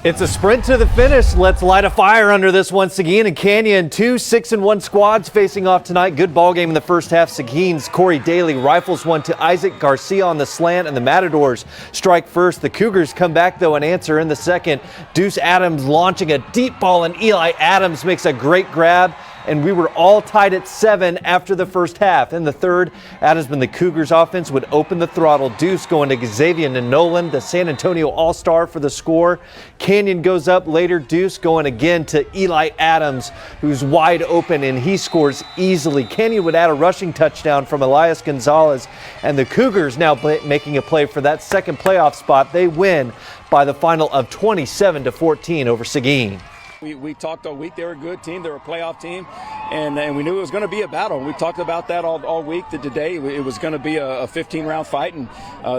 It's a sprint to the finish. Let's light a fire under this one. Seguin and Canyon, 2 6-1 squads facing off tonight. Good ball game in the first half. Seguin's Corey Daly rifles one to Isaac Garcia on the slant, and the Matadors strike first. The Cougars come back, though, and answer in the second. Deuce Adams launching a deep ball, and Eli Adams makes a great grab. And we were all tied at 7 after the first half. In the third, Adams and the Cougars offense would open the throttle. Deuce going to Xavier and Nolan, the San Antonio All-Star, for the score. Canyon goes up later. Deuce going again to Eli Adams, who's wide open, and he scores easily. Canyon would add a rushing touchdown from Elias Gonzalez, and the Cougars now making a play for that second playoff spot. They win by the final of 27-14 over Seguin. We talked all week. They were a good team. They were a playoff team, and we knew it was going to be a battle. We talked about that all week. That today it was going to be a 15-round fight, and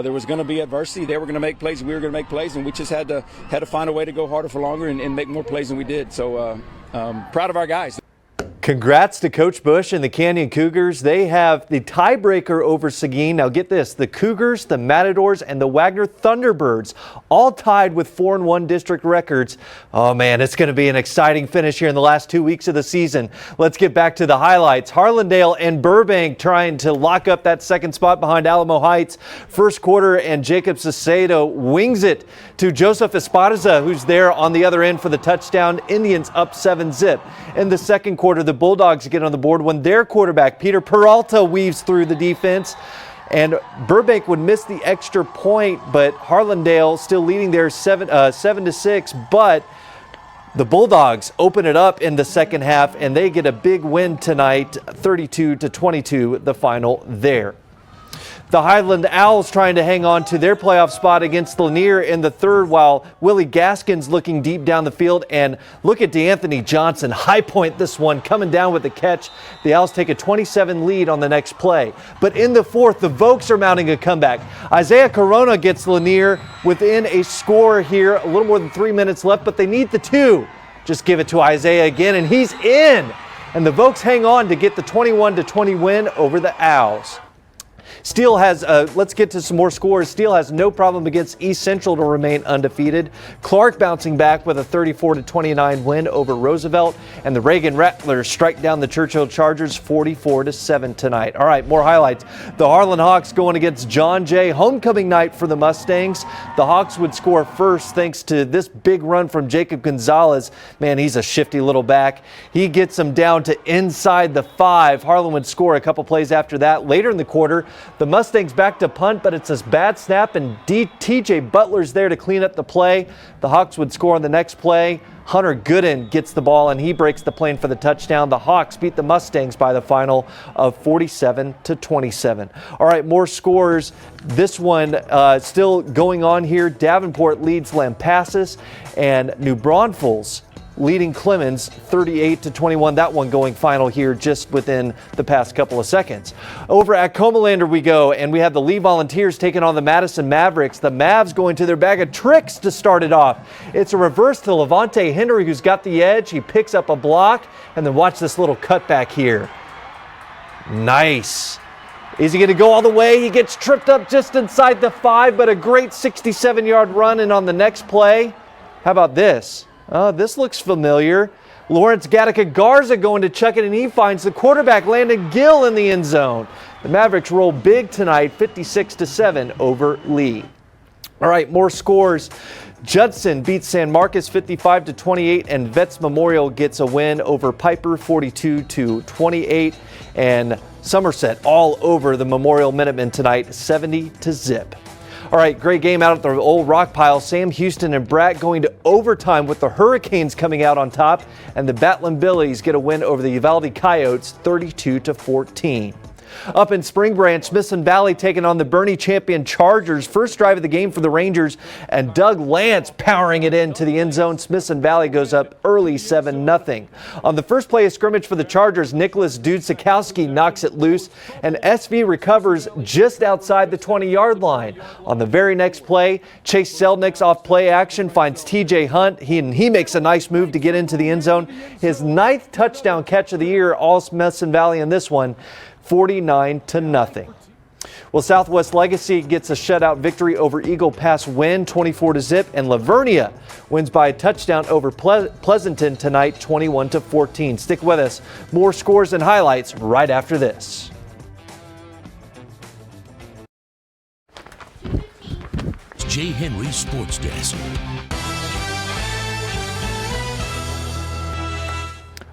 there was going to be adversity. They were going to make plays. We were going to make plays, and we just had to find a way to go harder for longer and make more plays than we did. So proud of our guys. Congrats to Coach Bush and the Canyon Cougars. They have the tiebreaker over Seguin. Now get this, the Cougars, the Matadors, and the Wagner Thunderbirds all tied with 4-1 district records. Oh man, it's going to be an exciting finish here in the last 2 weeks of the season. Let's get back to the highlights. Harlandale and Burbank trying to lock up that second spot behind Alamo Heights. First quarter, and Jacob Sacedo wings it to Joseph Esparza, who's there on the other end for the touchdown. Indians up 7-zip. In the second quarter, the Bulldogs get on the board when their quarterback, Peter Peralta, weaves through the defense. And Burbank would miss the extra point, but Harlandale still leading there 7-6. But the Bulldogs open it up in the second half, and they get a big win tonight, 32-22, the final there. The Highland Owls trying to hang on to their playoff spot against Lanier in the third, while Willie Gaskins looking deep down the field. And look at DeAnthony Johnson, high point this one, coming down with the catch. The Owls take a 27 lead on the next play. But in the fourth, the Vokes are mounting a comeback. Isaiah Corona gets Lanier within a score here, a little more than 3 minutes left, but they need the 2. Just give it to Isaiah again, and he's in. And the Vokes hang on to get the 21-20 win over the Owls. Steele has, let's get to some more scores. Steele has no problem against East Central to remain undefeated. Clark bouncing back with a 34-29 win over Roosevelt. And the Reagan Rattlers strike down the Churchill Chargers 44-7 tonight. All right, more highlights. The Harlan Hawks going against John Jay. Homecoming night for the Mustangs. The Hawks would score first thanks to this big run from Jacob Gonzalez. Man, he's a shifty little back. He gets them down to inside the 5. Harlan would score a couple plays after that. Later in the quarter, the Mustangs back to punt, but it's this bad snap, and T.J. Butler's there to clean up the play. The Hawks would score on the next play. Hunter Gooden gets the ball, and he breaks the plane for the touchdown. The Hawks beat the Mustangs by the final of 47-27. All right, more scores. This one still going on here. Davenport leads Lampasas, and New Braunfels leading Clemens 38-21. That one going final here just within the past couple of seconds. Over at Comalander we go, and we have the Lee Volunteers taking on the Madison Mavericks. The Mavs going to their bag of tricks to start it off. It's a reverse to Levante Henry, who's got the edge. He picks up a block, and then watch this little cutback here. Nice. Is he going to go all the way? He gets tripped up just inside the 5, but a great 67-yard run. And on the next play, how about this? This looks familiar. Lawrence Gattaca Garza going to chuck it, and he finds the quarterback, Landon Gill, in the end zone. The Mavericks roll big tonight, 56-7 over Lee. All right, more scores. Judson beats San Marcos 55-28, and Vets Memorial gets a win over Pieper 42-28. And Somerset all over the Memorial Minutemen tonight, 70-zip. All right, great game out at the old rock pile. Sam Houston and Bratt going to overtime with the Hurricanes coming out on top, and the Batlin Billies get a win over the Uvalde Coyotes 32-14. Up in Spring Branch, Smithson Valley taking on the Boerne Champion Chargers. First drive of the game for the Rangers, and Doug Lance powering it into the end zone. Smithson Valley goes up early 7-0. On the first play of scrimmage for the Chargers, Nicholas Dudsikowski knocks it loose, and SV recovers just outside the 20-yard line. On the very next play, Chase Selnick's off play action finds TJ Hunt. He makes a nice move to get into the end zone. His 9th touchdown catch of the year, all Smithson Valley in this one, 49-0. Well, Well, Southwest Legacy gets a shutout victory over Eagle Pass Winn 24-0, and Vernia wins by a touchdown over Pleasanton tonight 21-14. Stick with us. More scores and highlights right after this. J. Henry Sports Desk.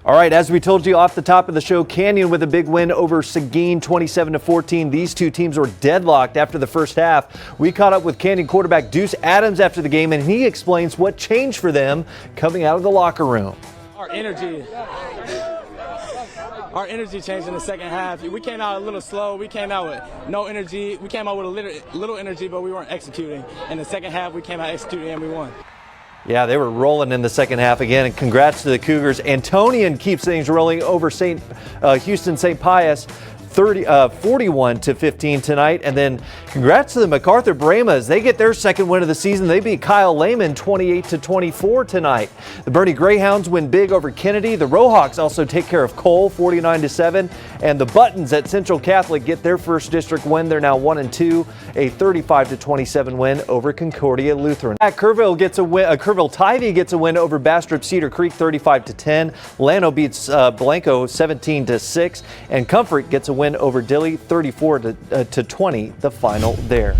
All right, as we told you off the top of the show, Canyon with a big win over Seguin 27-14. These two teams were deadlocked after the first half. We caught up with Canyon quarterback Deuce Adams after the game, and he explains what changed for them coming out of the locker room. Our energy changed in the second half. We came out a little slow. We came out with no energy. We came out with a little energy, but we weren't executing. In the second half, we came out executing and we won. Yeah, they were rolling in the second half again, and congrats to the Cougars. Antonian keeps things rolling over Houston St. Pius 41-15 tonight. And then congrats to the MacArthur Brahmas. They get their second win of the season. They beat Kyle Lehman 28-24 tonight. The Boerne Greyhounds win big over Kennedy. The Rohawks also take care of Cole 49-7. And the Buttons at Central Catholic get their first district win. They're now 1-2, a 35-27 win over Concordia Lutheran. At Kerrville gets a win. Kerrville Tivy gets a win over Bastrop Cedar Creek 35-10. Llano beats Blanco 17-6, and Comfort gets a win over Dilley 34-20. The final there.